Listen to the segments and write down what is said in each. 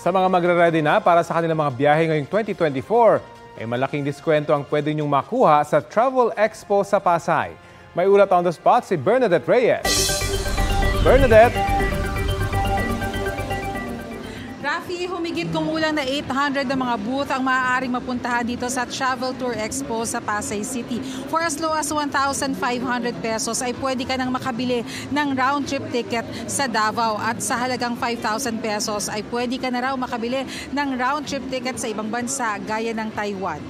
Sa mga magre-ready na para sa kanilang mga biyahe ngayong 2024, ay malaking diskwento ang pwede niyong makuha sa Travel Expo sa Pasay. May ulat on the spot si Bernadette Reyes. Bernadette! Rafi, humigit kumulang na 800 na mga booth ang maaaring mapuntahan dito sa Travel Tour Expo sa Pasay City. For as low as 1,500 pesos ay pwede ka nang makabili ng round-trip ticket sa Davao at sa halagang 5,000 pesos ay pwede ka na raw makabili ng round-trip ticket sa ibang bansa gaya ng Taiwan.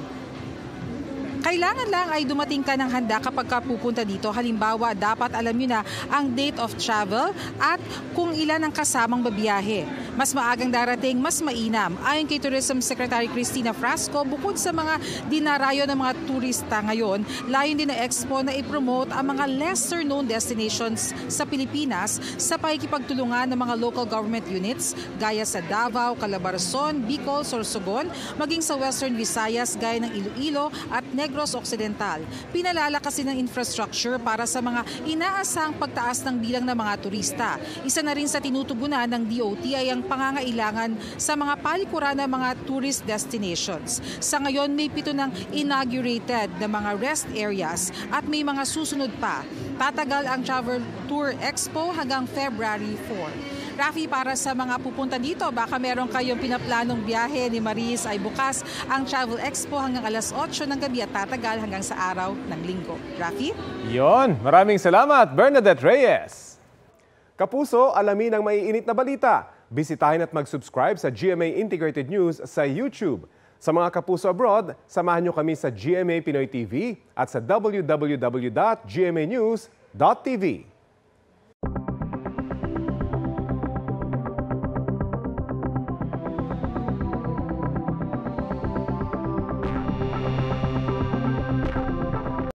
Kailangan lang ay dumating ka ng handa kapag ka pupunta dito. Halimbawa, dapat alam nyo na ang date of travel at kung ilan ang kasamang babiyahe. Mas maagang darating, mas mainam. Ayon kay Tourism Secretary Cristina Frasco, bukod sa mga dinarayo ng mga turista ngayon, layon din ng Expo na i-promote ang mga lesser-known destinations sa Pilipinas sa pakikipagtulungan ng mga local government units gaya sa Davao, Calabarzon, Bicol, Sorsogon, maging sa Western Visayas gaya ng Iloilo at Negros Occidental. Pinalala kasi ng infrastructure para sa mga inaasang pagtaas ng bilang ng mga turista. Isa na rin sa tinutugunan ng DOT ay ang pangangailangan sa mga palikuran ng mga tourist destinations. Sa ngayon, may 7 ng inaugurated na mga rest areas at may mga susunod pa. Tatagal ang Travel Tour Expo hanggang February 4. Rafi, para sa mga pupunta dito, baka meron kayong pinaplanong biyahe ni Maris ay bukas ang Travel Expo hanggang alas 8 ng gabi at tatagal hanggang sa araw ng Linggo. Rafi? Yon, maraming salamat, Bernadette Reyes. Kapuso, alamin ang maiinit na balita. Bisitahin at mag-subscribe sa GMA Integrated News sa YouTube. Sa mga kapuso abroad, samahan nyo kami sa GMA Pinoy TV at sa www.gmanews.tv.